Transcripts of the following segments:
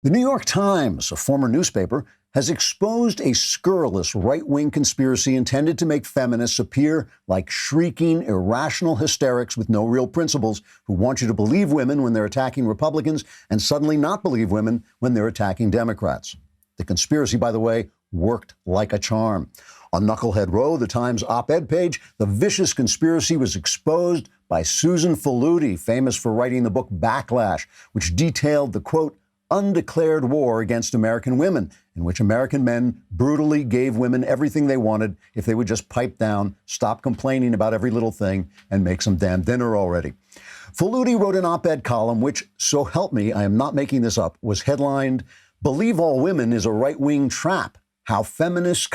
The New York Times, a former newspaper, has exposed a scurrilous right-wing conspiracy intended to make feminists appear like shrieking, irrational hysterics with no real principles who want you to believe women when they're attacking Republicans and suddenly not believe women when they're attacking Democrats. The conspiracy, by the way, worked like a charm. On Knucklehead Row, the Times op-ed page, the vicious conspiracy was exposed by Susan Faludi, famous for writing the book Backlash, which detailed the, quote, undeclared war against American women, in which American men brutally gave women everything they wanted if they would just pipe down, stop complaining about every little thing, and make some damn dinner already. Faludi wrote an op-ed column which, so help me, I am not making this up, was headlined, "Believe All Women is a Right-Wing Trap. How Feminists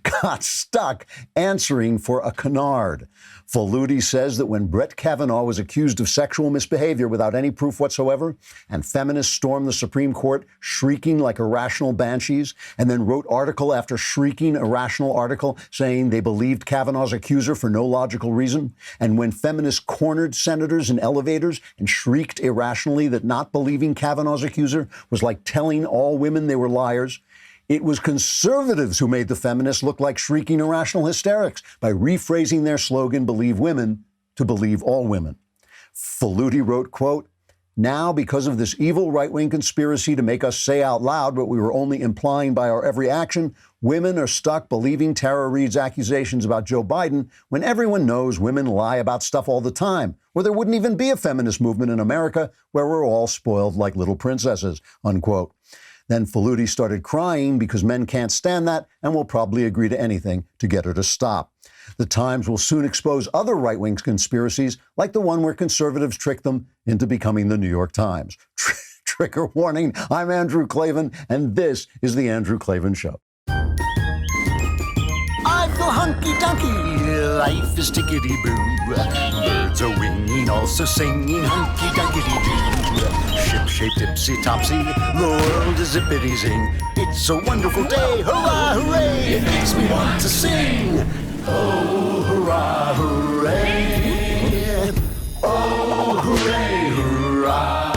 got stuck answering for a canard." Faludi says that when Brett Kavanaugh was accused of sexual misbehavior without any proof whatsoever, and feminists stormed the Supreme Court shrieking like irrational banshees, and then wrote article after shrieking irrational article saying they believed Kavanaugh's accuser for no logical reason, and when feminists cornered senators in elevators and shrieked irrationally that not believing Kavanaugh's accuser was like telling all women they were liars, it was conservatives who made the feminists look like shrieking irrational hysterics by rephrasing their slogan, "Believe women," to "Believe all women." Faludi wrote, quote, "Now, because of this evil right-wing conspiracy to make us say out loud what we were only implying by our every action, women are stuck believing Tara Reade's accusations about Joe Biden when everyone knows women lie about stuff all the time, or there wouldn't even be a feminist movement in America where we're all spoiled like little princesses," unquote. Then Faludi started crying because men can't stand that and will probably agree to anything to get her to stop. The Times will soon expose other right-wing conspiracies like the one where conservatives tricked them into becoming the New York Times. Trigger warning, I'm Andrew Klavan, and this is The Andrew Klavan Show. I feel hunky-dunky, life is tickety-boo. Birds are winging, also singing hunky-dunky-doo. Ship-shaped, ipsy-topsy, the world is zippity-zing. It's a wonderful day, hurrah, hooray! It makes me want to sing. Oh, hurrah, hooray! Oh, hooray, hurrah!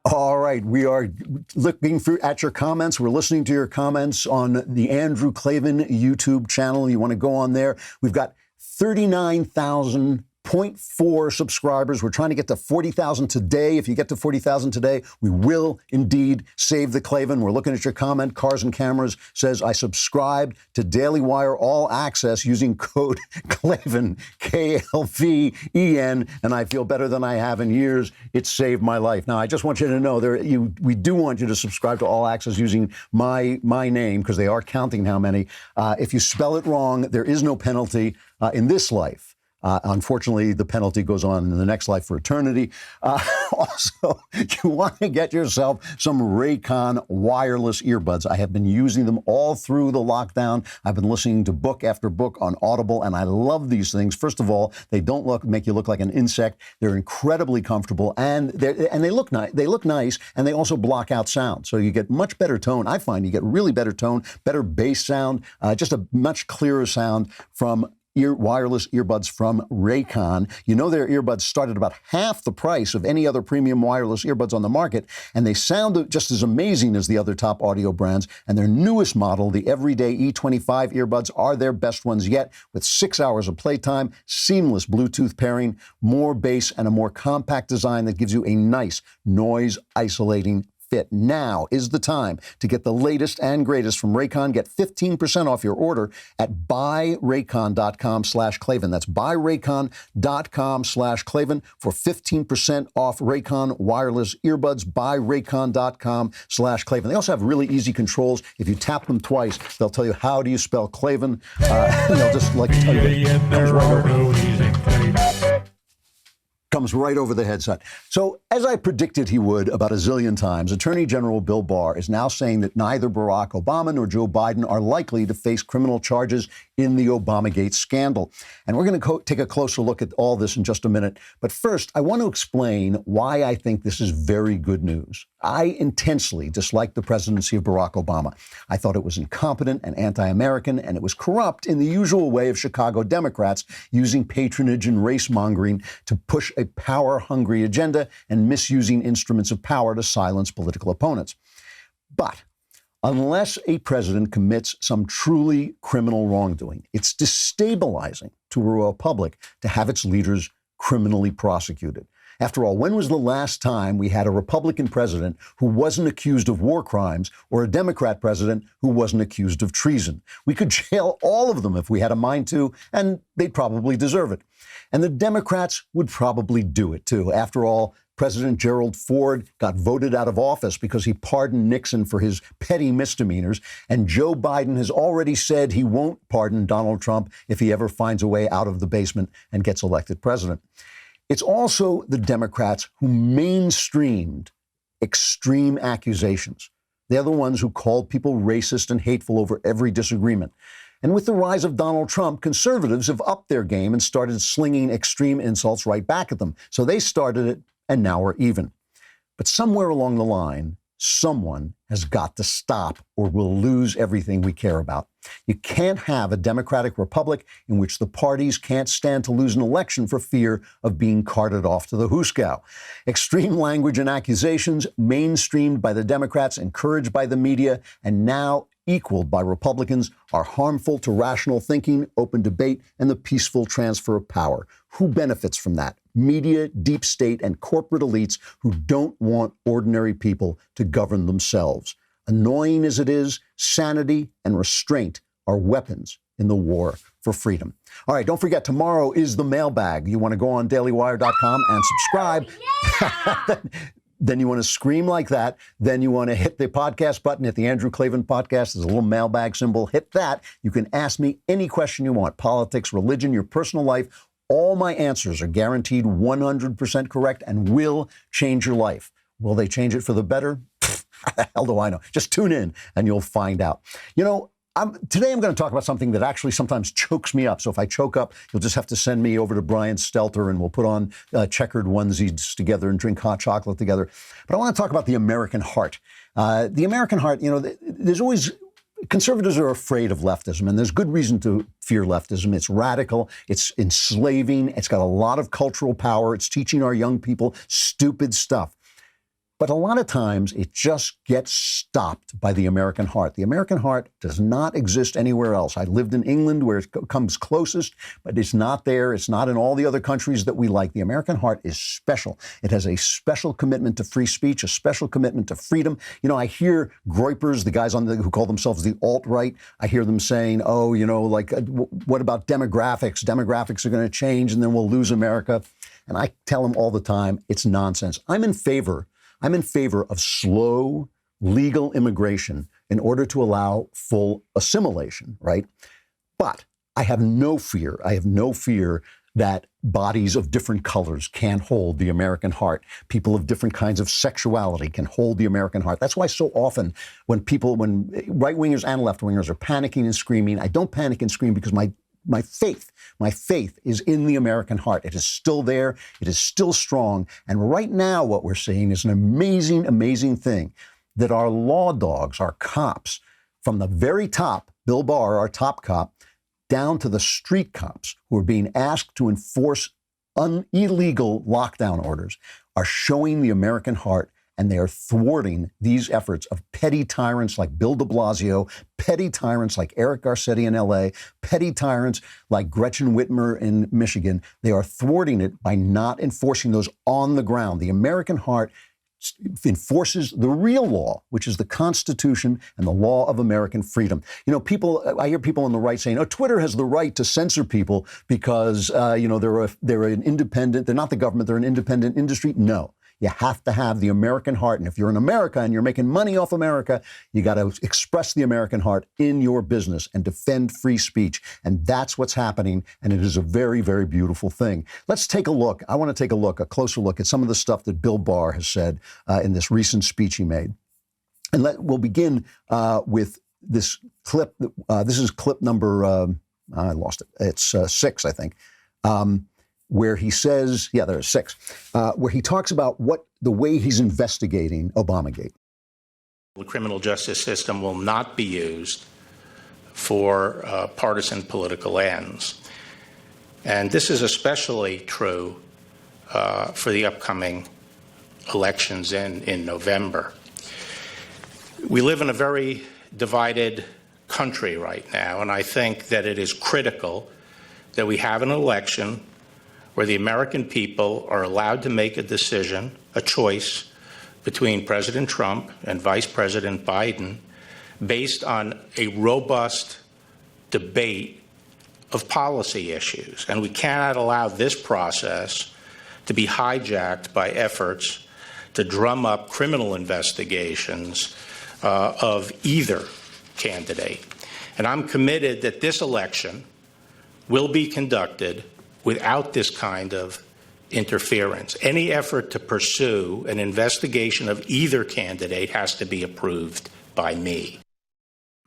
All right, we are looking at your comments. We're listening to your comments on the Andrew Klavan YouTube channel. You want to go on there. We've got 39,000.4 subscribers. We're trying to get to 40,000 today. If you get to 40,000 today, we will indeed save the Klavan. We're looking at your comment. Cars and Cameras says, I subscribed to Daily Wire All Access using code Klavan, KLVEN, and I feel better than I have in years. It saved my life. Now, I just want you to know we do want you to subscribe to All Access using my name, because they are counting how many. If you spell it wrong, there is no penalty in this life. Unfortunately, the penalty goes on in the next life for eternity. Also, you want to get yourself some Raycon wireless earbuds. I have been using them all through the lockdown. I've been listening to book after book on Audible, and I love these things. First of all, they don't make you look like an insect. They're incredibly comfortable, and they look nice. They look nice, and they also block out sound, so you get much better tone. I find you get really better tone, better bass sound, just a much clearer sound from wireless earbuds from Raycon. You know, their earbuds start at about half the price of any other premium wireless earbuds on the market, and they sound just as amazing as the other top audio brands. And their newest model, the Everyday E25 earbuds, are their best ones yet, with 6 hours of playtime, seamless Bluetooth pairing, more bass, and a more compact design that gives you a nice noise-isolating fit. Now is the time to get the latest and greatest from Raycon. Get 15% off your order at buyraycon.com/Klavan. That's buyraycon.com/Klavan for 15% off Raycon wireless earbuds. Buyraycon.com/Klavan. They also have really easy controls. If you tap them twice, they'll tell you, how do you spell Klavan? And they'll just tell you comes right over the headset. So, as I predicted he would about a zillion times, Attorney General Bill Barr is now saying that neither Barack Obama nor Joe Biden are likely to face criminal charges in the Obamagate scandal. And we're going to take a closer look at all this in just a minute. But first, I want to explain why I think this is very good news. I intensely disliked the presidency of Barack Obama. I thought it was incompetent and anti-American, and it was corrupt in the usual way of Chicago Democrats using patronage and race-mongering to push a power-hungry agenda and misusing instruments of power to silence political opponents. But unless a president commits some truly criminal wrongdoing, it's destabilizing to a republic to have its leaders criminally prosecuted. After all, when was the last time we had a Republican president who wasn't accused of war crimes or a Democrat president who wasn't accused of treason? We could jail all of them if we had a mind to, and they'd probably deserve it. And the Democrats would probably do it, too. After all, President Gerald Ford got voted out of office because he pardoned Nixon for his petty misdemeanors, and Joe Biden has already said he won't pardon Donald Trump if he ever finds a way out of the basement and gets elected president. It's also the Democrats who mainstreamed extreme accusations. They're the ones who called people racist and hateful over every disagreement. And with the rise of Donald Trump, conservatives have upped their game and started slinging extreme insults right back at them. So they started it, and now we're even. But somewhere along the line, someone has got to stop, or we'll lose everything we care about. You can't have a democratic republic in which the parties can't stand to lose an election for fear of being carted off to the hoosegow. Extreme language and accusations, mainstreamed by the Democrats, encouraged by the media, and now equaled by Republicans, are harmful to rational thinking, open debate, and the peaceful transfer of power. Who benefits from that? Media, deep state, and corporate elites who don't want ordinary people to govern themselves. Annoying as it is, sanity and restraint are weapons in the war for freedom. All right, don't forget, tomorrow is the mailbag. You want to go on dailywire.com and subscribe. Yeah! Then you want to scream like that. Then you want to hit the podcast button, hit the Andrew Klavan podcast. There's a little mailbag symbol. Hit that. You can ask me any question you want. Politics, religion, your personal life. All my answers are guaranteed 100% correct and will change your life. Will they change it for the better? How the hell do I know? Just tune in and you'll find out. You know, today I'm going to talk about something that actually sometimes chokes me up. So if I choke up, you'll just have to send me over to Brian Stelter and we'll put on checkered onesies together and drink hot chocolate together. But I want to talk about the American heart. The American heart, you know, there's always... Conservatives are afraid of leftism, and there's good reason to fear leftism. It's radical, it's enslaving, it's got a lot of cultural power, it's teaching our young people stupid stuff. But a lot of times it just gets stopped by the American heart. The American heart does not exist anywhere else. I lived in England where it comes closest, but it's not there. It's not in all the other countries that we like. The American heart is special. It has a special commitment to free speech, a special commitment to freedom. You know, I hear groypers, the guys who call themselves the alt-right, I hear them saying, oh, you know, like, what about demographics? Demographics are going to change and then we'll lose America. And I tell them all the time, it's nonsense. I'm in favor of slow, legal immigration in order to allow full assimilation, right? But I have no fear that bodies of different colors can't hold the American heart. People of different kinds of sexuality can hold the American heart. That's why so often when right-wingers and left-wingers are panicking and screaming, I don't panic and scream because my faith is in the American heart. It is still there. It is still strong. And right now, what we're seeing is an amazing, amazing thing that our law dogs, our cops, from the very top, Bill Barr, our top cop, down to the street cops who are being asked to enforce illegal lockdown orders, are showing the American heart. And they are thwarting these efforts of petty tyrants like Bill de Blasio, petty tyrants like Eric Garcetti in L.A., petty tyrants like Gretchen Whitmer in Michigan. They are thwarting it by not enforcing those on the ground. The American heart enforces the real law, which is the Constitution and the law of American freedom. You know, I hear people on the right saying, oh, Twitter has the right to censor people because, you know, they're an independent, they're not the government, they're an independent industry. No. You have to have the American heart. And if you're in America and you're making money off America, you got to express the American heart in your business and defend free speech. And that's what's happening. And it is a very, very beautiful thing. Let's take a look. I want to take a closer look at some of the stuff that Bill Barr has said in this recent speech he made. And we'll begin with this clip. This is clip number, I lost it. It's 6, I think. Where he says, there's 6, where he talks about the way he's investigating Obamagate. The criminal justice system will not be used for partisan political ends. And this is especially true for the upcoming elections in November. We live in a very divided country right now, and I think that it is critical that we have an election where the American people are allowed to make a decision, a choice between President Trump and Vice President Biden based on a robust debate of policy issues. And we cannot allow this process to be hijacked by efforts to drum up criminal investigations of either candidate. And I'm committed that this election will be conducted without this kind of interference. Any effort to pursue an investigation of either candidate has to be approved by me.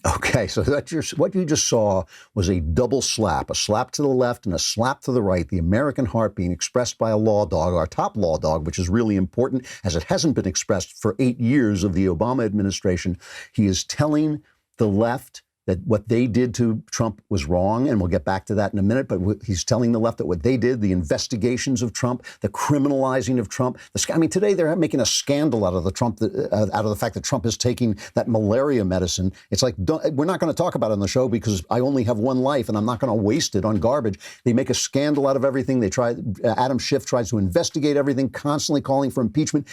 Okay, so what you just saw was a double slap, a slap to the left and a slap to the right, the American heart being expressed by a law dog, our top law dog, which is really important as it hasn't been expressed for 8 years of the Obama administration. He is telling the left that what they did to Trump was wrong, and we'll get back to that in a minute, but he's telling the left that what they did, the investigations of Trump, the criminalizing of Trump, I mean, today they're making a scandal out of the fact that Trump is taking that malaria medicine. It's like, we're not going to talk about it on the show because I only have one life and I'm not going to waste it on garbage. They make a scandal out of everything. Adam Schiff tries to investigate everything, constantly calling for impeachment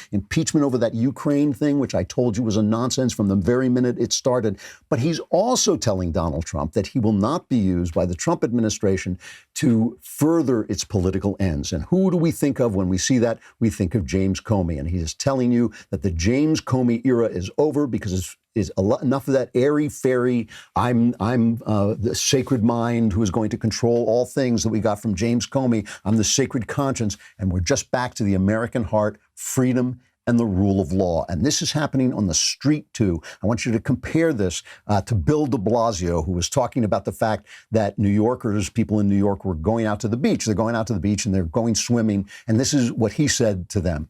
over that Ukraine thing, which I told you was a nonsense from the very minute it started. But he's also telling Donald Trump that he will not be used by the Trump administration to further its political ends. And who do we think of when we see that? We think of James Comey. And he is telling you that the James Comey era is over because enough of that airy-fairy, I'm the sacred mind who is going to control all things that we got from James Comey. I'm the sacred conscience. And we're just back to the American heart, freedom, and the rule of law. And this is happening on the street, too. I want you to compare this to Bill de Blasio, who was talking about the fact that New Yorkers, people in New York, were going out to the beach. They're going out to the beach and they're going swimming. And this is what he said to them.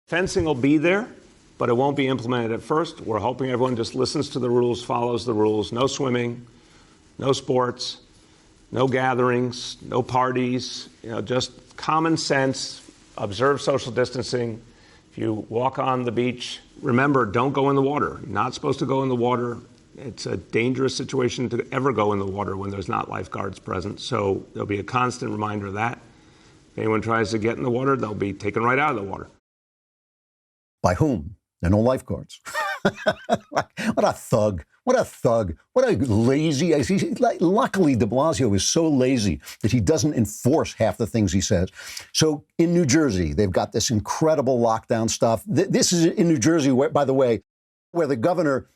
Fencing will be there, but it won't be implemented at first. We're hoping everyone just listens to the rules, follows the rules. No swimming, no sports, no gatherings, no parties, just common sense, observe social distancing. If you walk on the beach, remember, don't go in the water. You're not supposed to go in the water. It's a dangerous situation to ever go in the water when there's not lifeguards present. So there'll be a constant reminder of that. If anyone tries to get in the water, they'll be taken right out of the water. By whom? There are no lifeguards. What a thug. What a thug. What a lazy. Luckily, de Blasio is so lazy that he doesn't enforce half the things he says. So in New Jersey, they've got this incredible lockdown stuff. This is in New Jersey, by the way, where the governor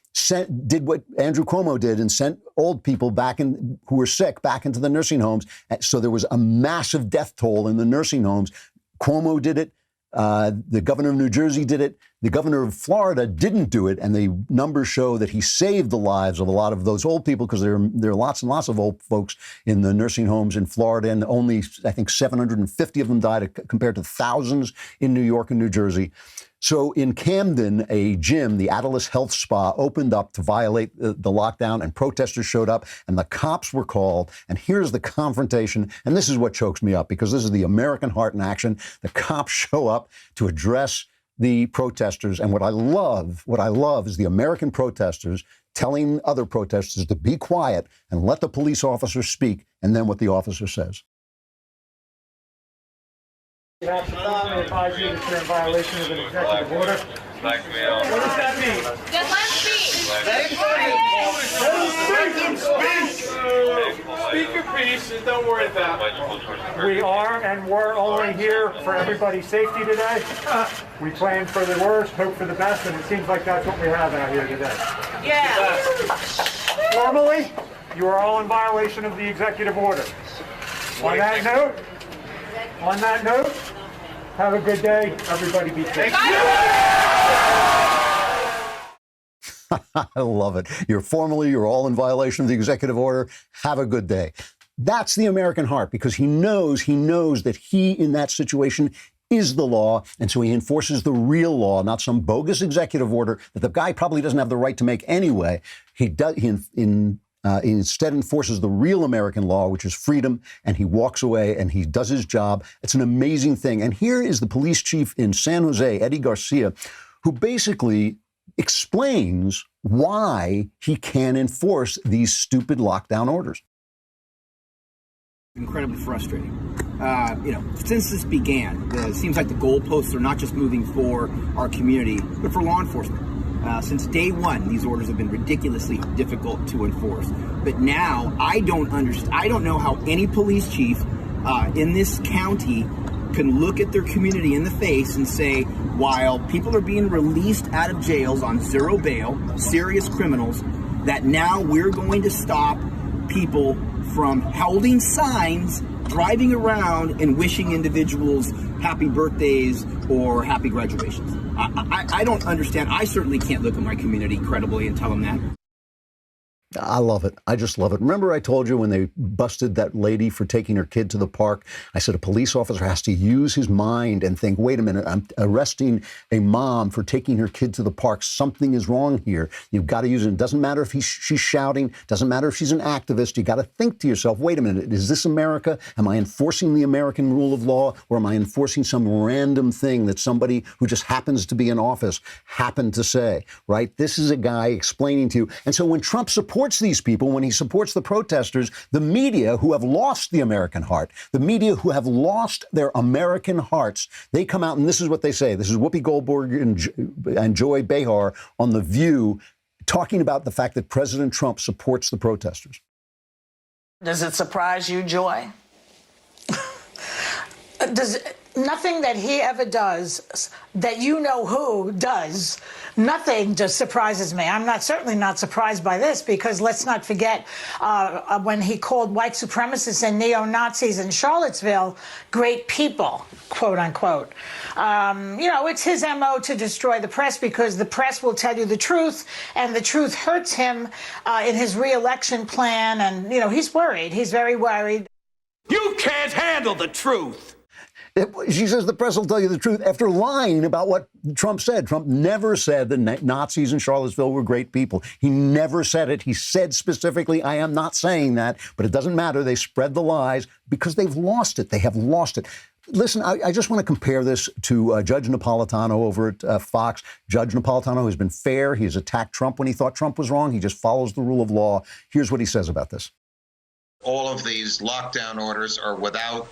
did what Andrew Cuomo did and sent old people who were sick back into the nursing homes. So there was a massive death toll in the nursing homes. Cuomo did it. The governor of New Jersey did it. The governor of Florida didn't do it. And the numbers show that he saved the lives of a lot of those old people because there are lots and lots of old folks in the nursing homes in Florida. And only, I think, 750 of them died compared to thousands in New York and New Jersey. So in Camden, a gym, the Atlas Health Spa, opened up to violate the lockdown, and protesters showed up and the cops were called. And here's the confrontation. And this is what chokes me up because this is the American heart in action. The cops show up to address the protesters. And what I love is the American protesters telling other protesters to be quiet and let the police officer speak, and then what the officer says. You have to advise you that you're in violation of an executive order. What does that mean? Just let him speak. Speak your piece and don't worry about it. We are and we're only here for everybody's safety today. We plan for the worst, hope for the best, and it seems like that's what we have out here today. Yeah. Formally, you are all in violation of the executive order. On that note, have a good day. Everybody be safe. I love it. You're all in violation of the executive order. Have a good day. That's the American heart, because he knows that he, in that situation, is the law, and so he enforces the real law, not some bogus executive order that the guy probably doesn't have the right to make anyway. In He instead enforces the real American law, which is freedom, and he walks away and he does his job. It's an amazing thing. And here is the police chief in San Jose, Eddie Garcia, who basically explains why he can enforce these stupid lockdown orders. Incredibly frustrating. Since this began, it seems like the goalposts are not just moving for our community, but for law enforcement. Since day one, these orders have been ridiculously difficult to enforce. But now, I don't know how any police chief in this county can look at their community in the face and say, while people are being released out of jails on zero bail, serious criminals, that now we're going to stop people from holding signs, driving around, and wishing individuals happy birthdays or happy graduations. I don't understand. I certainly can't look at my community credibly and tell them that. I love it. I just love it. Remember I told you when they busted that lady for taking her kid to the park? I said a police officer has to use his mind and think, wait a minute, I'm arresting a mom for taking her kid to the park. Something is wrong here. You've got to use it. It doesn't matter if she's shouting. Doesn't matter if she's an activist. You got to think to yourself, wait a minute, is this America? Am I enforcing the American rule of law, or am I enforcing some random thing that somebody who just happens to be in office happened to say, right? This is a guy explaining to you. And so when Trump supports these people, when he supports the protesters, the media who have lost the American heart, the media who have lost their American hearts, they come out and this is what they say. This is Whoopi Goldberg and Joy Behar on The View talking about the fact that President Trump supports the protesters. Does it surprise you, Joy? Nothing that he ever does, that you know who does, nothing just surprises me. I'm certainly not surprised by this, because let's not forget when he called white supremacists and neo-Nazis in Charlottesville great people, quote unquote. It's his MO to destroy the press, because the press will tell you the truth, and the truth hurts him in his re-election plan. And, he's worried. He's very worried. You can't handle the truth. She says the press will tell you the truth after lying about what Trump said. Trump never said the Nazis in Charlottesville were great people. He never said it. He said specifically, I am not saying that, but it doesn't matter. They spread the lies because they've lost it. They have lost it. Listen, I just want to compare this to Judge Napolitano over at Fox. Judge Napolitano has been fair. He has attacked Trump when he thought Trump was wrong. He just follows the rule of law. Here's what he says about this. All of these lockdown orders are without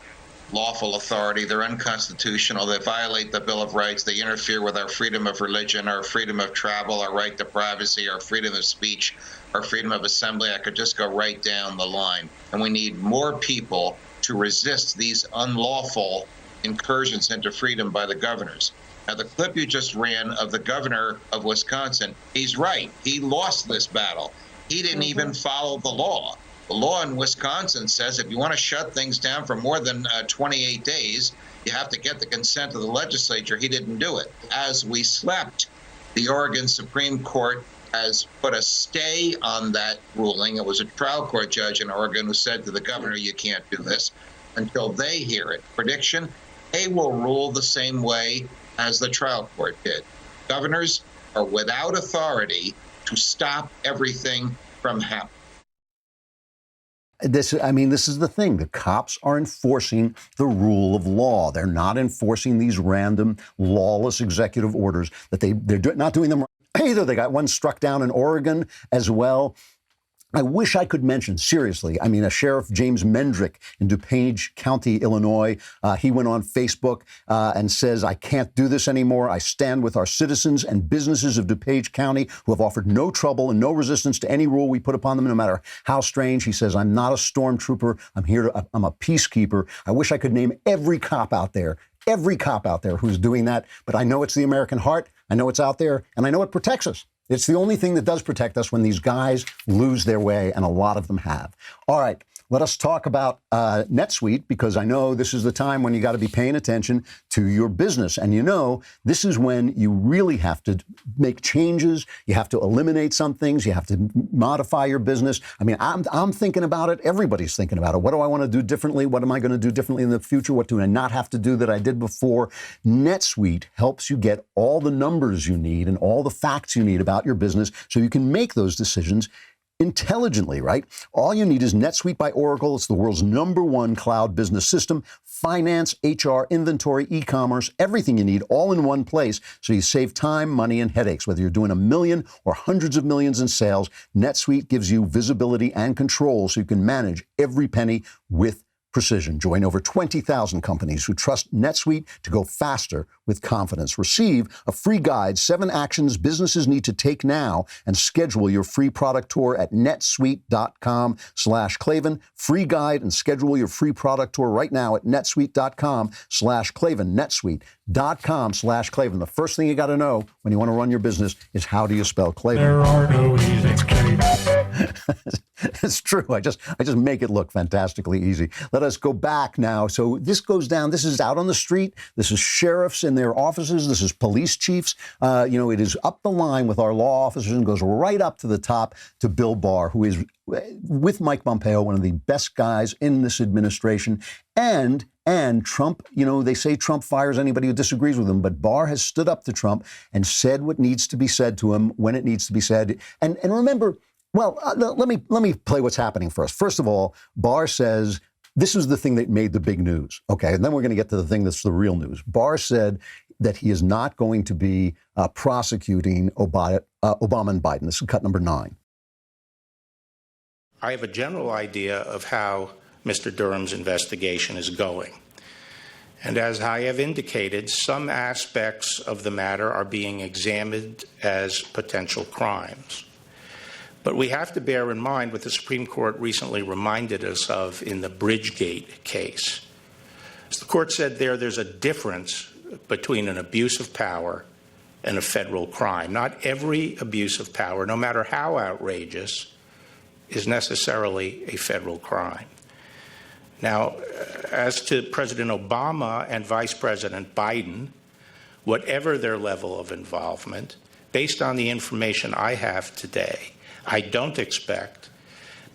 lawful authority. They're unconstitutional. They violate the Bill of Rights. They interfere with our freedom of religion, our freedom of travel, our right to privacy, our freedom of speech, our freedom of assembly. I could just go right down the line. And we need more people to resist these unlawful incursions into freedom by the governors. Now, the clip you just ran of the governor of Wisconsin, he's right. He lost this battle. He didn't even follow the law. The law in Wisconsin says if you want to shut things down for more than 28 days, you have to get the consent of the legislature. He didn't do it. As we slept, the Oregon Supreme Court has put a stay on that ruling. It was a trial court judge in Oregon who said to the governor, you can't do this until they hear it. Prediction, they will rule the same way as the trial court did. Governors are without authority to stop everything from happening. This is the thing. The cops are enforcing the rule of law. They're not enforcing these random, lawless executive orders that they're not doing them either. They got one struck down in Oregon as well. I wish I could mention, seriously, a Sheriff James Mendrick in DuPage County, Illinois, he went on Facebook and says, I can't do this anymore. I stand with our citizens and businesses of DuPage County who have offered no trouble and no resistance to any rule we put upon them, no matter how strange. He says, I'm not a stormtrooper. I'm a peacekeeper. I wish I could name every cop out there who's doing that. But I know it's the American heart. I know it's out there, and I know it protects us. It's the only thing that does protect us when these guys lose their way, and a lot of them have. All right, let us talk about NetSuite, because I know this is the time when you got to be paying attention to your business. And this is when you really have to make changes. You have to eliminate some things. You have to modify your business. I'm thinking about it. Everybody's thinking about it. What do I want to do differently? What am I going to do differently in the future? What do I not have to do that I did before? NetSuite helps you get all the numbers you need and all the facts you need about your business so you can make those decisions intelligently, right? All you need is NetSuite by Oracle. It's the world's #1 cloud business system. Finance, HR, inventory, e-commerce, everything you need all in one place. So you save time, money, and headaches. Whether you're doing $1 million or hundreds of millions in sales, NetSuite gives you visibility and control so you can manage every penny with precision. Join over 20,000 companies who trust NetSuite to go faster with confidence. Receive a free guide, 7 actions businesses need to take now, and schedule your free product tour at netsuite.com/Klavan. Free guide and schedule your free product tour right now at netsuite.com/Klavan. netsuite.com/Klavan. The first thing you got to know when you want to run your business is how do you spell Klavan? There are no easy It's true. I just make it look fantastically easy. Let us go back now. So this goes down. This is out on the street. This is sheriffs in their offices. This is police chiefs. It is up the line with our law officers and goes right up to the top to Bill Barr, who is, with Mike Pompeo, one of the best guys in this administration. And Trump, they say Trump fires anybody who disagrees with him, but Barr has stood up to Trump and said what needs to be said to him when it needs to be said. And remember, let me play what's happening first. First of all, Barr says this is the thing that made the big news. Okay, and then we're going to get to the thing that's the real news. Barr said that he is not going to be prosecuting Obama and Biden. This is cut number 9. I have a general idea of how Mr. Durham's investigation is going. And as I have indicated, some aspects of the matter are being examined as potential crimes. But we have to bear in mind what the Supreme Court recently reminded us of in the Bridgegate case. As the court said there's a difference between an abuse of power and a federal crime. Not every abuse of power, no matter how outrageous, is necessarily a federal crime. Now, as to President Obama and Vice President Biden, whatever their level of involvement, based on the information I have today, I don't expect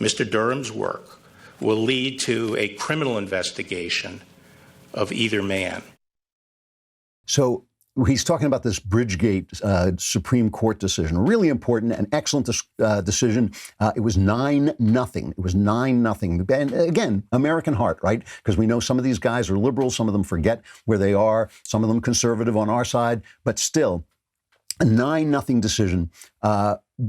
Mr. Durham's work will lead to a criminal investigation of either man. So he's talking about this Bridgegate Supreme Court decision, really important and excellent decision. It was 9-0. It was 9-0. And again, American heart, right? Because we know some of these guys are liberals. Some of them forget where they are. Some of them conservative on our side. But still, a 9-0 decision,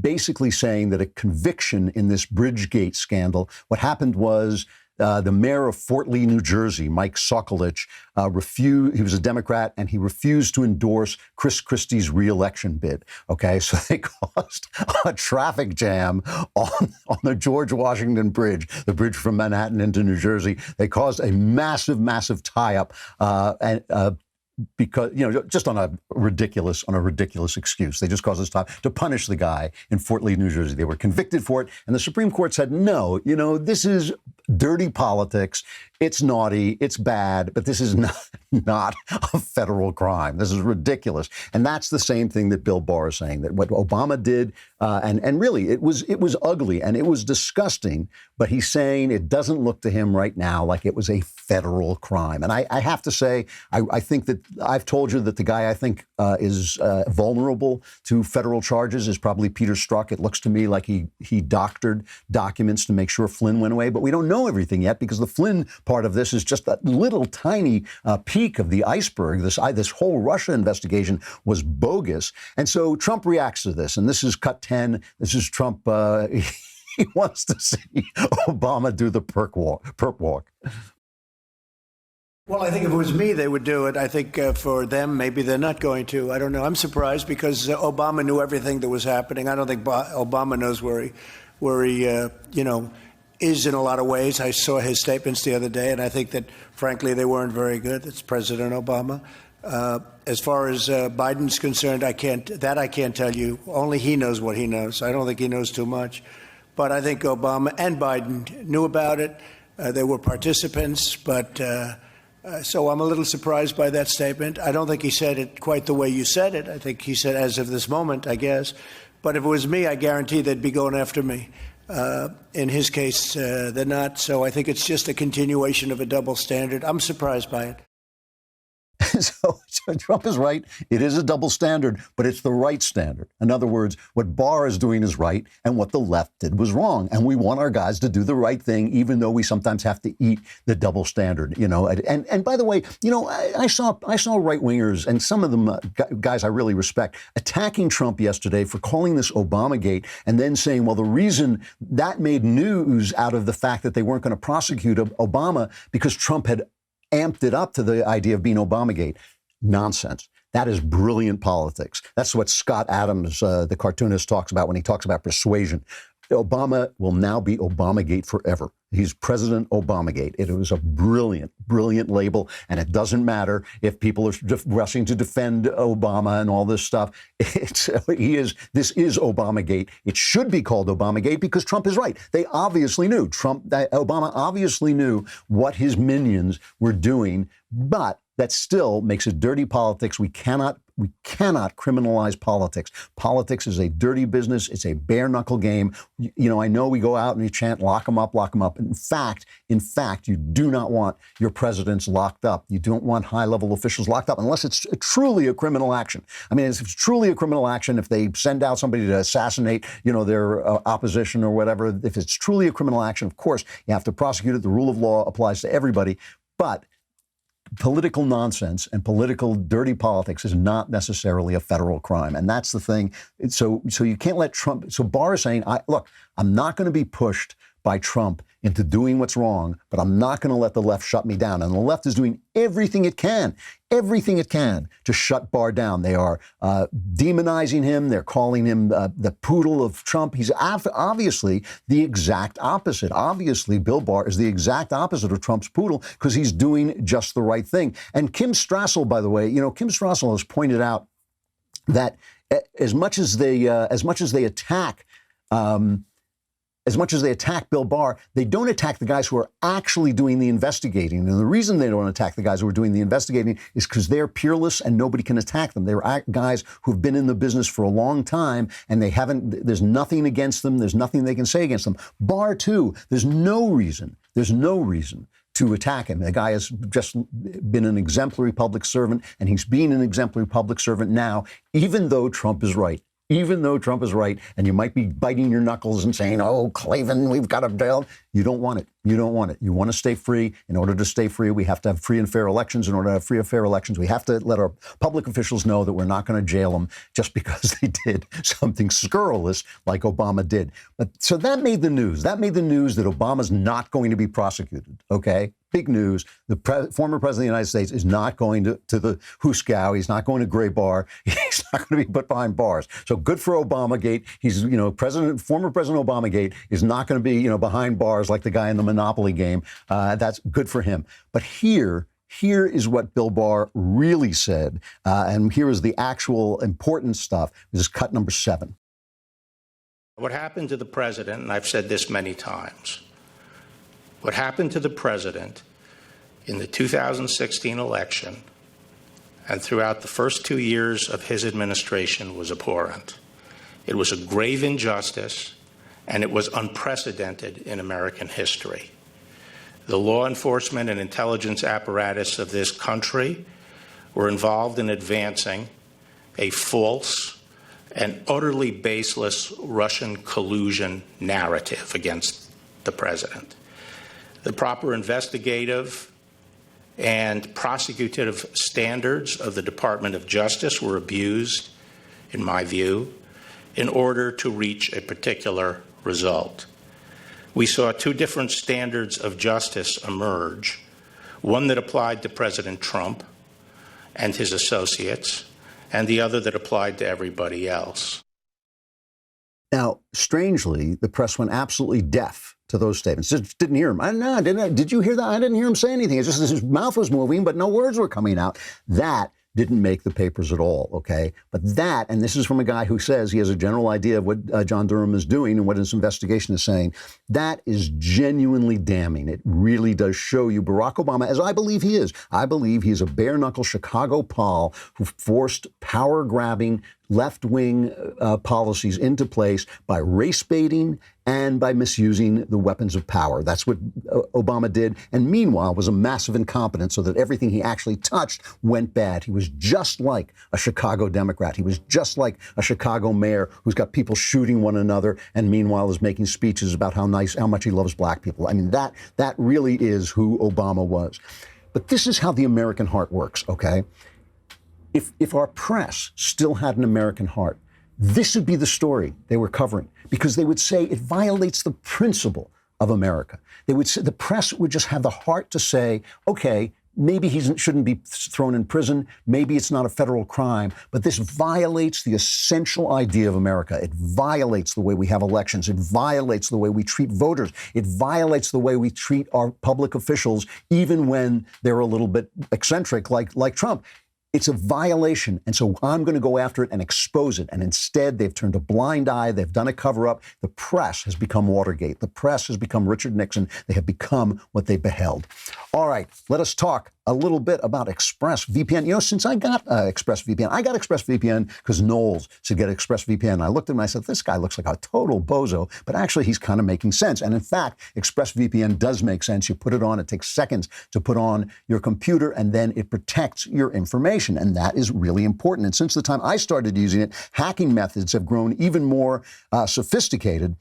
basically saying that a conviction in this Bridgegate scandal, what happened was the mayor of Fort Lee, New Jersey, Mike Sokolich, refused. He was a Democrat, and he refused to endorse Chris Christie's reelection bid. Okay, so they caused a traffic jam on the George Washington Bridge, the bridge from Manhattan into New Jersey. They caused a massive tie-up, because, just on a ridiculous excuse. They just caused this time to punish the guy in Fort Lee, New Jersey. They were convicted for it, and the Supreme Court said, no, this is dirty politics. It's naughty. It's bad, but this is not a federal crime. This is ridiculous. And that's the same thing that Bill Barr is saying, that what Obama did, and really it was ugly and it was disgusting, but he's saying it doesn't look to him right now like it was a federal crime. And I have to say, I think that I've told you that the guy I think is vulnerable to federal charges is probably Peter Strzok. It looks to me like he doctored documents to make sure Flynn went away, but we don't know everything yet because the Flynn part of this is just that little tiny peak of the iceberg. This whole Russia investigation was bogus. And so Trump reacts to this, and this is cut 10. This is Trump. He wants to see Obama do the perp walk. Well, I think if it was me, they would do it. I think for them, maybe they're not going to. I don't know. I'm surprised because Obama knew everything that was happening. I don't think Obama knows where he is in a lot of ways. I saw his statements the other day, and I think that, frankly, they weren't very good. It's President Obama. As far as Biden's concerned, I can't tell you. Only he knows what he knows. I don't think he knows too much. But I think Obama and Biden knew about it. They were participants, but so I'm a little surprised by that statement. I don't think he said it quite the way you said it. I think he said, as of this moment, I guess. But if it was me, I guarantee they'd be going after me. In his case, they're not. So I think it's just a continuation of a double standard. I'm surprised by it. So Trump is right. It is a double standard, but it's the right standard. In other words, what Barr is doing is right, and what the left did was wrong. And we want our guys to do the right thing, even though we sometimes have to eat the double standard. And by the way, I saw right wingers, and some of them guys I really respect, attacking Trump yesterday for calling this Obamagate, and then saying, well, the reason that made news out of the fact that they weren't going to prosecute Obama because Trump had amped it up to the idea of being Obamagate. Nonsense. That is brilliant politics. That's what Scott Adams, the cartoonist, talks about when he talks about persuasion. Obama will now be Obamagate forever. He's President Obamagate. It was a brilliant, brilliant label, and it doesn't matter if people are rushing to defend Obama and all this stuff. This is Obamagate. It should be called Obamagate because Trump is right. They obviously knew. Obama obviously knew what his minions were doing, but that still makes it dirty politics. We cannot criminalize politics. Politics is a dirty business. It's a bare knuckle game. I know we go out and we chant, lock them up, lock them up. In fact, you do not want your presidents locked up. You don't want high-level officials locked up unless it's truly a criminal action. I mean, if it's truly a criminal action, if they send out somebody to assassinate, their opposition or whatever, if it's truly a criminal action, of course, you have to prosecute it. The rule of law applies to everybody. But political nonsense and political dirty politics is not necessarily a federal crime. And that's the thing. So you can't let Trump. So Barr is saying, look, I'm not going to be pushed by Trump into doing what's wrong, but I'm not going to let the left shut me down. And the left is doing everything it can to shut Barr down. They are demonizing him. They're calling him the poodle of Trump. He's obviously the exact opposite. Obviously, Bill Barr is the exact opposite of Trump's poodle because he's doing just the right thing. And Kim Strassel, by the way, Kim Strassel has pointed out that as much as they attack Bill Barr, they don't attack the guys who are actually doing the investigating. And the reason they don't attack the guys who are doing the investigating is because they're peerless and nobody can attack them. They're guys who've been in the business for a long time and there's nothing against them. There's nothing they can say against them. Barr, too, there's no reason to attack him. The guy has just been an exemplary public servant, and he's being an exemplary public servant now, even though Trump is right. And you might be biting your knuckles and saying, oh, Klavan, we've got to bail. You don't want it. You want to stay free. In order to stay free, we have to have free and fair elections. In order to have free and fair elections, we have to let our public officials know that we're not going to jail them just because they did something scurrilous like Obama did. So that made the news. That made the news that Obama's not going to be prosecuted, okay? Big news. The former president of the United States is not going to the Huskow. He's not going to Gray Bar. He's not going to be put behind bars. So good for Obamagate. He's, former President Obamagate is not going to be, behind bars like the guy in the Monopoly game. That's good for him. But here is what Bill Barr really said. And here is the actual important stuff. This is cut number 7. What happened to the president, and I've said this many times, what happened to the president in the 2016 election and throughout the first 2 years of his administration was abhorrent. It was a grave injustice, and it was unprecedented in American history. The law enforcement and intelligence apparatus of this country were involved in advancing a false and utterly baseless Russian collusion narrative against the president. The proper investigative and prosecutive standards of the Department of Justice were abused, in my view, in order to reach a particular result. We saw 2 different standards of justice emerge, one that applied to President Trump and his associates, and the other that applied to everybody else. Now, strangely, the press went absolutely deaf to those statements. Just didn't hear him. Did you hear that? I didn't hear him say anything. It's just his mouth was moving, but no words were coming out. That didn't make the papers at all, okay? But that, and this is from a guy who says he has a general idea of what John Durham is doing and what his investigation is saying, that is genuinely damning. It really does show you Barack Obama, as I believe he is. I believe he's a bare-knuckle Chicago Paul who forced power-grabbing left-wing policies into place by race baiting and by misusing the weapons of power. That's what Obama did. And meanwhile, was a massive incompetence so that everything he actually touched went bad. He was just like a Chicago Democrat. He was just like a Chicago mayor who's got people shooting one another and meanwhile is making speeches about how much he loves black people. I mean, that really is who Obama was. But this is how the American heart works, okay? If our press still had an American heart, this would be the story they were covering, because they would say it violates the principle of America. They would say, the press would just have the heart to say, okay, maybe he shouldn't be thrown in prison. Maybe it's not a federal crime, but this violates the essential idea of America. It violates the way we have elections. It violates the way we treat voters. It violates the way we treat our public officials, even when they're a little bit eccentric, like Trump. It's a violation, and so I'm going to go after it and expose it. And instead, they've turned a blind eye. They've done a cover-up. The press has become Watergate. The press has become Richard Nixon. They have become what they beheld. All right, let us talk a little bit about ExpressVPN. You know, since I got ExpressVPN, I got ExpressVPN because Knowles said get ExpressVPN. I looked at him and I said, this guy looks like a total bozo, but actually he's kind of making sense. And in fact, ExpressVPN does make sense. You put it on, it takes seconds to put on your computer, and then it protects your information. And that is really important. And since the time I started using it, hacking methods have grown even more sophisticated.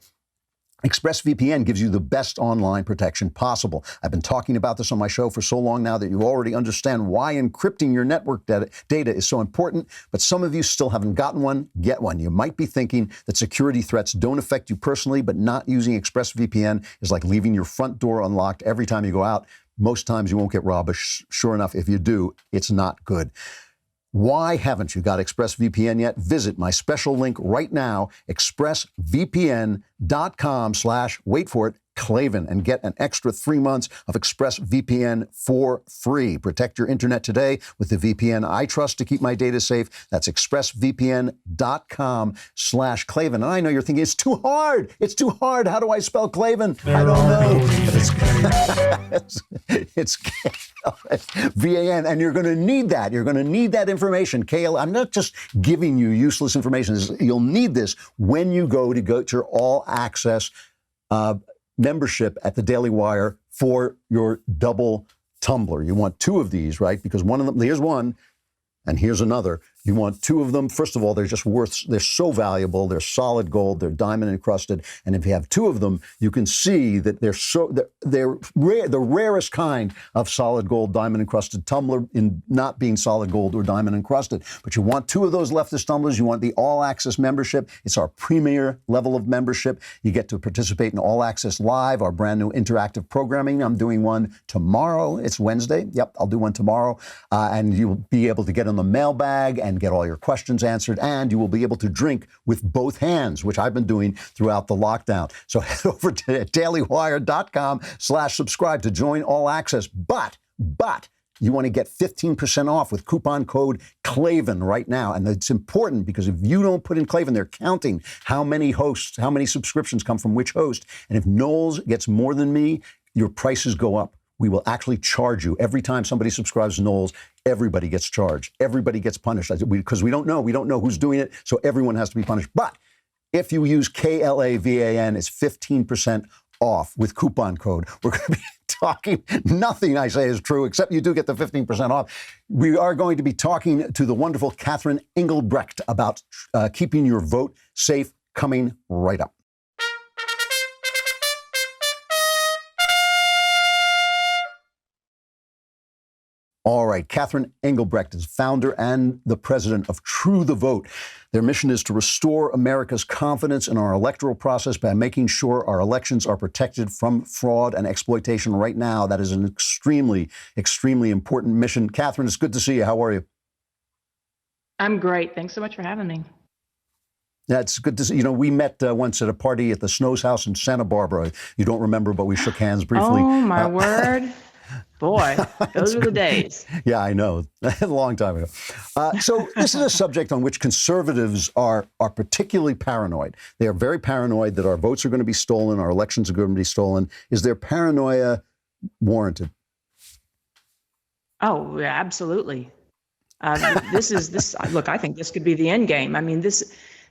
ExpressVPN gives you the best online protection possible. I've been talking about this on my show for so long now that you already understand why encrypting your network data is so important, but some of you still haven't gotten one. Get one. You might be thinking that security threats don't affect you personally, but not using ExpressVPN is like leaving your front door unlocked every time you go out. Most times you won't get robbed, but sure enough, if you do, it's not good. Why haven't you got ExpressVPN yet? Visit my special link right now, expressvpn.com/wait for it, Klavan, and get an extra 3 months of ExpressVPN for free. Protect your internet today with the VPN I trust to keep my data safe. That's expressvpn.com/Klavan. And I know you're thinking, it's too hard. It's too hard. How do I spell Klavan? I don't know. It's VAN, and you're going to need that. You're going to need that information. I'm not just giving you useless information. You'll need this when you go to your all-access membership at the Daily Wire for your double tumbler. You want two of these, right? Because one of them, here's one, and here's another. You want two of them. First of all, they're so valuable. They're solid gold. They're diamond encrusted. And if you have two of them, you can see that they're rare, the rarest kind of solid gold, diamond encrusted tumbler in not being solid gold or diamond encrusted. But you want two of those leftist tumblers. You want the all access membership. It's our premier level of membership. You get to participate in All Access Live, our brand new interactive programming. I'm doing one tomorrow. It's Wednesday. Yep, I'll do one tomorrow. And you'll be able to get in the mailbag and get all your questions answered, and you will be able to drink with both hands, which I've been doing throughout the lockdown. So head over to dailywire.com/subscribe to join All Access. But you want to get 15% off with coupon code Klavan right now. And it's important because if you don't put in Klavan, they're counting how many subscriptions come from which host. And if Knowles gets more than me, your prices go up. We will actually charge you. Every time somebody subscribes to Knowles, everybody gets charged. Everybody gets punished because we don't know who's doing it, so everyone has to be punished. But if you use KLAVAN, it's 15% off with coupon code. We're going to be talking, nothing I say is true, except you do get the 15% off. We are going to be talking to the wonderful Catherine Engelbrecht about keeping your vote safe, coming right up. All right, Catherine Engelbrecht is founder and the president of True the Vote. Their mission is to restore America's confidence in our electoral process by making sure our elections are protected from fraud and exploitation right now. That is an extremely, extremely important mission. Catherine, it's good to see you. How are you? I'm great. Thanks so much for having me. Yeah, it's good to see. You know, we met once at a party at the Snow's house in Santa Barbara. You don't remember, but we shook hands briefly. Oh, my word. Boy, those were the days. Yeah, I know. A long time ago. So this is a subject on which conservatives are particularly paranoid. They are very paranoid that our votes are going to be stolen, our elections are going to be stolen. Is their paranoia warranted? Oh, yeah, absolutely. Look, I think this could be the end game. I mean,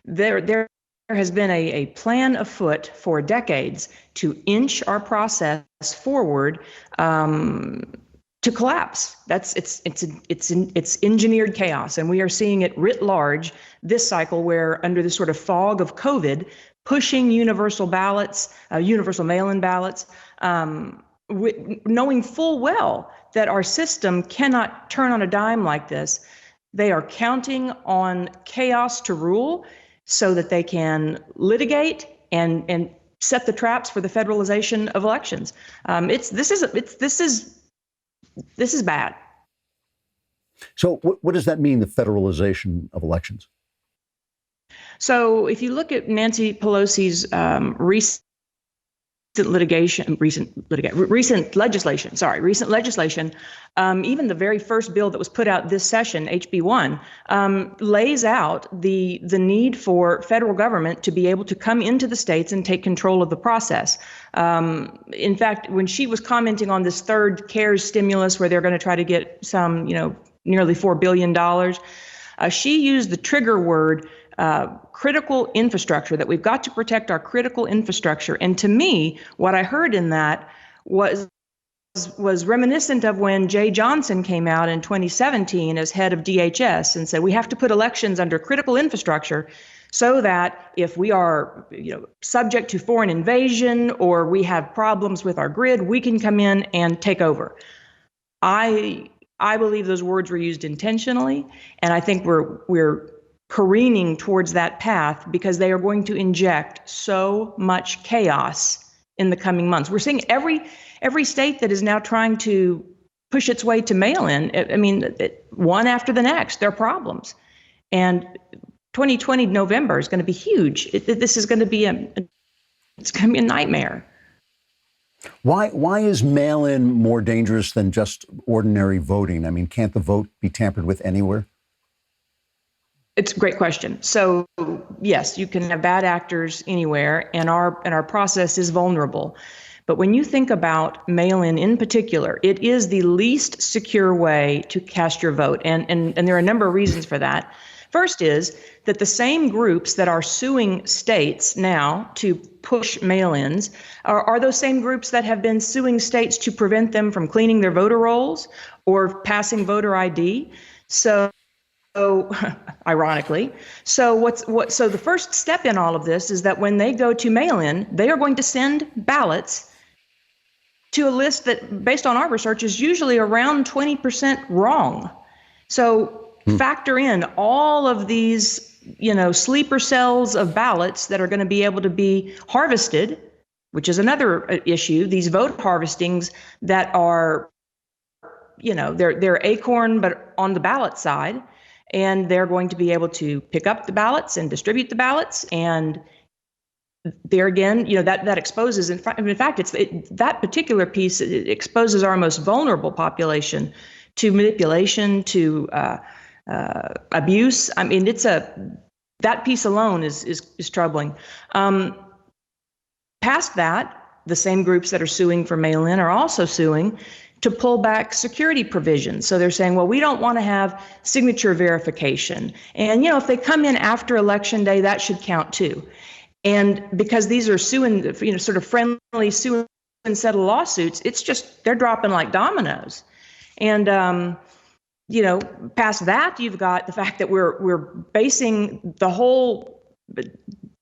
there has been a plan afoot for decades to inch our process forward to collapse. It's engineered chaos, and we are seeing it writ large this cycle, where under this sort of fog of COVID, pushing universal ballots, universal mail-in ballots, knowing full well that our system cannot turn on a dime like this. They are counting on chaos to rule so that they can litigate and set the traps for the federalization of elections. This is bad. So what does that mean, the federalization of elections? So if you look at Nancy Pelosi's recent legislation, even the very first bill that was put out this session, HB 1, lays out the need for federal government to be able to come into the states and take control of the process. In fact, when she was commenting on this third CARES stimulus, where they're going to try to get some, nearly $4 billion, she used the trigger word, critical infrastructure, that we've got to protect our critical infrastructure. And to me, what I heard in that was reminiscent of when Jay Johnson came out in 2017 as head of DHS and said, we have to put elections under critical infrastructure so that if we are, subject to foreign invasion or we have problems with our grid, we can come in and take over. I believe those words were used intentionally, and I think we're careening towards that path because they are going to inject so much chaos in the coming months. We're seeing every state that is now trying to push its way to mail-in. I mean, one after the next, there are problems. And 2020 November is going to be huge. This is going to be it's going to be a nightmare. Why is mail-in more dangerous than just ordinary voting? I mean, can't the vote be tampered with anywhere? It's a great question. So yes, you can have bad actors anywhere, and our process is vulnerable. But when you think about mail-in in particular, it is the least secure way to cast your vote. And there are a number of reasons for that. First is that the same groups that are suing states now to push mail-ins are those same groups that have been suing states to prevent them from cleaning their voter rolls or passing voter ID. So ironically, so the first step in all of this is that when they go to mail-in, they are going to send ballots to a list that, based on our research, is usually around 20% wrong. So factor in all of these, sleeper cells of ballots that are going to be able to be harvested, which is another issue. These vote harvestings that are, they're acorn, but on the ballot side. And they're going to be able to pick up the ballots and distribute the ballots. And there again, that exposes, in fact, that particular piece, it exposes our most vulnerable population to manipulation, to abuse. I mean, that piece alone is troubling. Past that, the same groups that are suing for mail-in are also suing to pull back security provisions. So they're saying, well, we don't want to have signature verification. And, if they come in after Election Day, that should count too. And because these are suing, sort of friendly suing and settle lawsuits, it's just, they're dropping like dominoes. And, past that, you've got the fact that we're basing the whole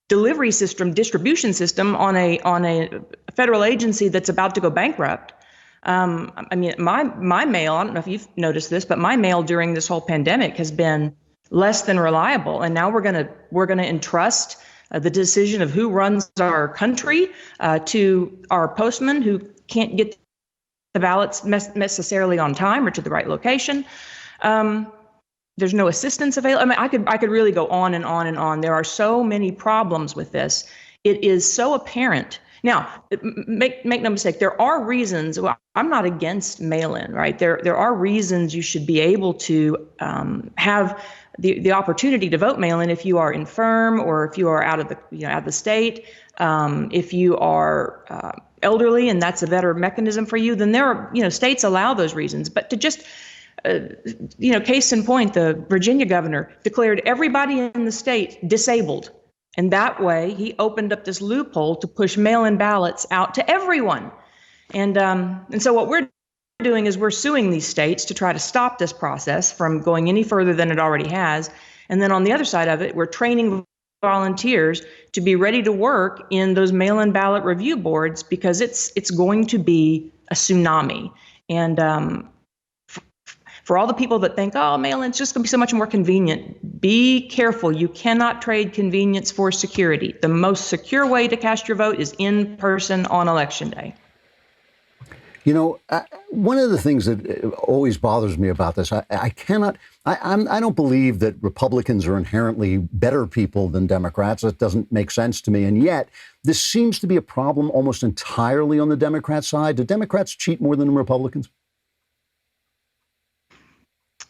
distribution system on a federal agency that's about to go bankrupt. My mail, I don't know if you've noticed this, but my mail during this whole pandemic has been less than reliable. And now we're going to entrust the decision of who runs our country to our postman who can't get the ballots necessarily on time or to the right location. There's no assistance available. I mean, I could really go on and on and on. There are so many problems with this. It is so apparent. Now, make no mistake, there are reasons. Well, I'm not against mail-in, right? There are reasons you should be able to have the opportunity to vote mail-in if you are infirm or if you are out of the state, if you are elderly and that's a better mechanism for you. Then there are states allow those reasons. But to just Case in point, the Virginia governor declared everybody in the state disabled. And that way, he opened up this loophole to push mail-in ballots out to everyone. And so what we're doing is we're suing these states to try to stop this process from going any further than it already has. And then on the other side of it, we're training volunteers to be ready to work in those mail-in ballot review boards, because it's going to be a tsunami. And for all the people that think, oh, mail-in's just going to be so much more convenient, be careful. You cannot trade convenience for security. The most secure way to cast your vote is in person on Election Day. You know, one of the things that always bothers me about this, I don't believe that Republicans are inherently better people than Democrats. That doesn't make sense to me. And yet, this seems to be a problem almost entirely on the Democrat side. Do Democrats cheat more than Republicans?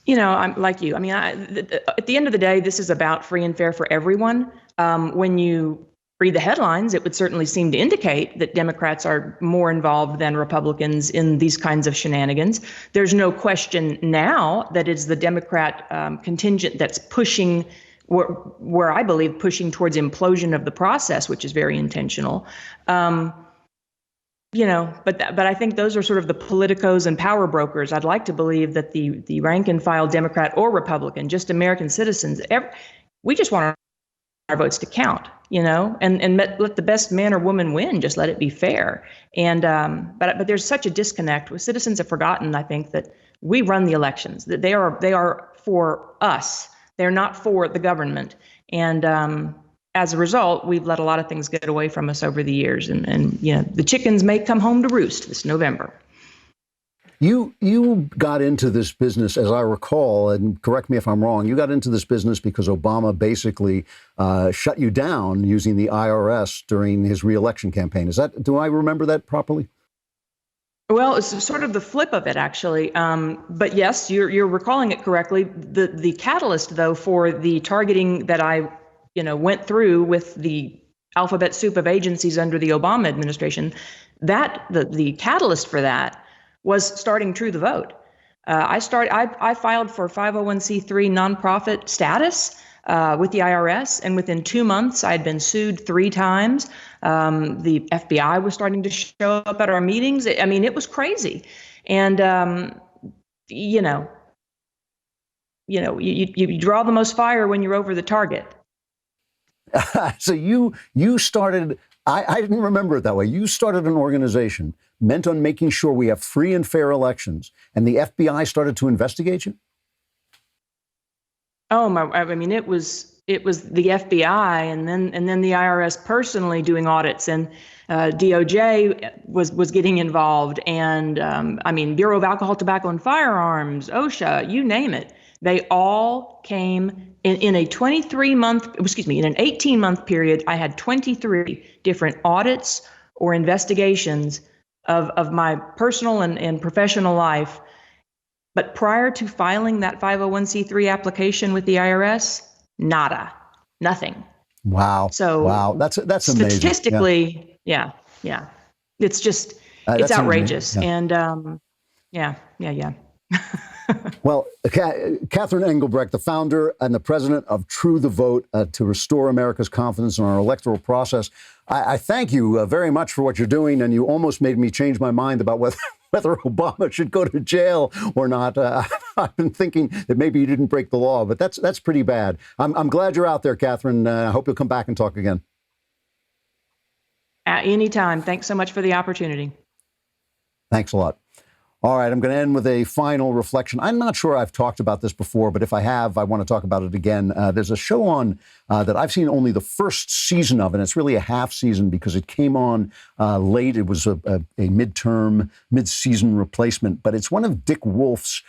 I'm like you. I mean, at the end of the day, this is about free and fair for everyone. When you read the headlines, it would certainly seem to indicate that Democrats are more involved than Republicans in these kinds of shenanigans. There's no question now that it's the Democrat contingent that's pushing, where I believe pushing towards implosion of the process, which is very intentional. But I think those are sort of the politicos and power brokers. I'd like to believe that the rank and file Democrat or Republican, just American citizens, we just want our votes to count, and let the best man or woman win. Just let it be fair. And but there's such a disconnect. Citizens have forgotten, I think, that we run the elections, that they are for us. They're not for the government. And as a result, we've let a lot of things get away from us over the years. And the chickens may come home to roost this November. You got into this business, as I recall, and correct me if I'm wrong, you got into this business because Obama basically shut you down using the IRS during his reelection campaign. Do I remember that properly? Well, it's sort of the flip of it, actually. But yes, you're recalling it correctly. The catalyst, though, for the targeting that I went through with the alphabet soup of agencies under the Obama administration, the catalyst for that was starting True the Vote. I filed for 501c3 nonprofit status with the IRS, and within 2 months, I'd been sued 3 times. The FBI was starting to show up at our meetings. It was crazy, and you draw the most fire when you're over the target. So you started. I didn't remember it that way. You started an organization meant on making sure we have free and fair elections, and the FBI started to investigate you? Oh my! It was the FBI, and then the IRS personally doing audits, and DOJ was getting involved, and Bureau of Alcohol, Tobacco, and Firearms, OSHA, you name it. They all came in an 18-month period. I had 23 different audits or investigations of my personal and professional life. But prior to filing that 501c3 application with the IRS, nada, nothing. Wow. So wow, that's amazing. Statistically, yeah. It's just it's outrageous, amazing. And yeah. Well, Catherine Engelbrecht, the founder and the president of True the Vote, to restore America's confidence in our electoral process. I thank you very much for what you're doing, and you almost made me change my mind about whether Obama should go to jail or not. I've been thinking that maybe he didn't break the law, but that's pretty bad. I'm glad you're out there, Catherine. I hope you'll come back and talk again. At any time. Thanks so much for the opportunity. Thanks a lot. All right, I'm going to end with a final reflection. I'm not sure I've talked about this before, but if I have, I want to talk about it again. There's a show on that I've seen only the first season of, and it's really a half season because it came on late. It was a mid-season replacement, but it's one of Dick Wolf's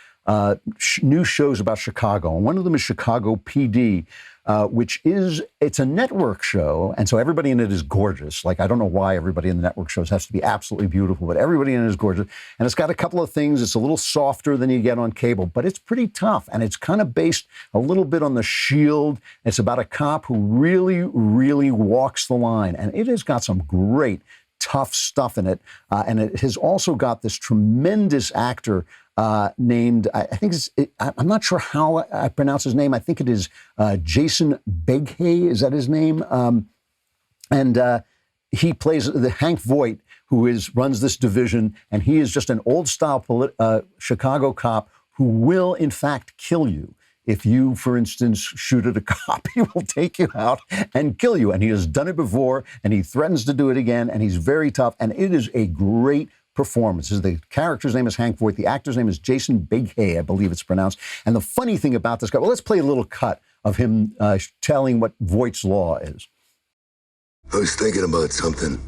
new shows about Chicago. And one of them is Chicago PD, it's a network show. And so everybody in it is gorgeous. Like, I don't know why everybody in the network shows has to be absolutely beautiful, but everybody in it is gorgeous. And it's got a couple of things. It's a little softer than you get on cable, but it's pretty tough. And it's kind of based a little bit on The Shield. It's about a cop who really, really walks the line. And it has got some great, tough stuff in it. And it has also got this tremendous actor named, I'm not sure how I pronounce his name. I think it is Jason Beghay. Is that his name? And he plays Hank Voight, who runs this division, and he is just an old-style Chicago cop who will, in fact, kill you. If you, for instance, shoot at a cop, he will take you out and kill you. And he has done it before, and he threatens to do it again, and he's very tough. And it is a great performance. The character's name is Hank Voight. The actor's name is Jason Beghay, I believe it's pronounced. And the funny thing about this guy, well, let's play a little cut of him telling what Voight's law is. I was thinking about something.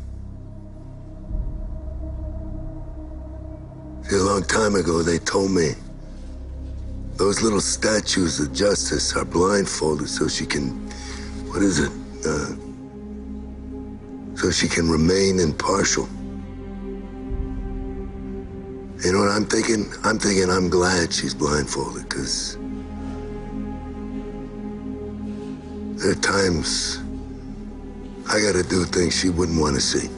See, a long time ago, they told me those little statues of justice are blindfolded so she can, so she can remain impartial. You know what I'm thinking? I'm thinking I'm glad she's blindfolded, because there are times I gotta do things she wouldn't want to see.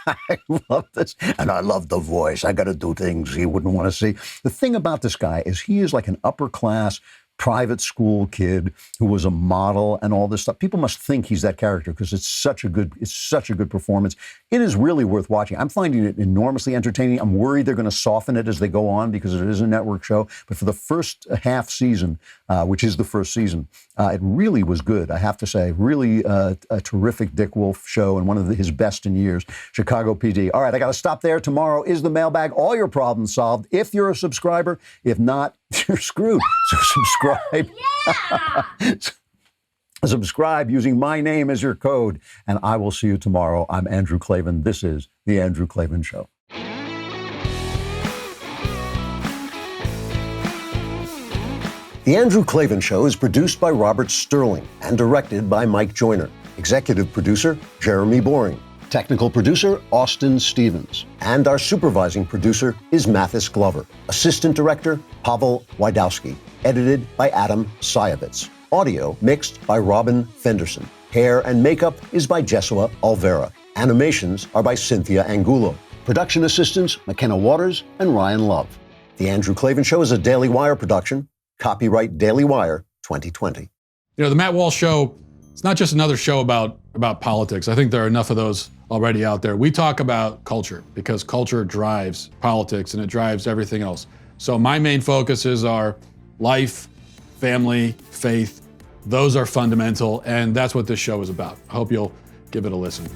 I love this. And I love the voice. I got to do things he wouldn't want to see. The thing about this guy is he is like an upper class private school kid who was a model and all this stuff. People must think he's that character because it's such a good performance. It is really worth watching. I'm finding it enormously entertaining. I'm worried they're going to soften it as they go on because it is a network show. But for the first half season, which is the first season, it really was good, I have to say. Really a terrific Dick Wolf show and one of his best in years. Chicago PD. All right, I got to stop there. Tomorrow is the mailbag. All your problems solved if you're a subscriber. If not, you're screwed. So subscribe. Yeah! Subscribe using my name as your code, and I will see you tomorrow. I'm Andrew Klavan. This is The Andrew Klavan Show. The Andrew Klavan Show is produced by Robert Sterling and directed by Mike Joyner. Executive producer, Jeremy Boring. Technical producer, Austin Stevens. And our supervising producer is Mathis Glover. Assistant director, Pavel Wydowski. Edited by Adam Sayevitz. Audio mixed by Robin Fenderson. Hair and makeup is by Jesua Alvera. Animations are by Cynthia Angulo. Production assistants, McKenna Waters and Ryan Love. The Andrew Klavan Show is a Daily Wire production. Copyright Daily Wire 2020. You know, the Matt Walsh Show, it's not just another show about politics. I think there are enough of those already out there. We talk about culture because culture drives politics and it drives everything else. So my main focuses are life, family, faith. Those are fundamental, and that's what this show is about. I hope you'll give it a listen.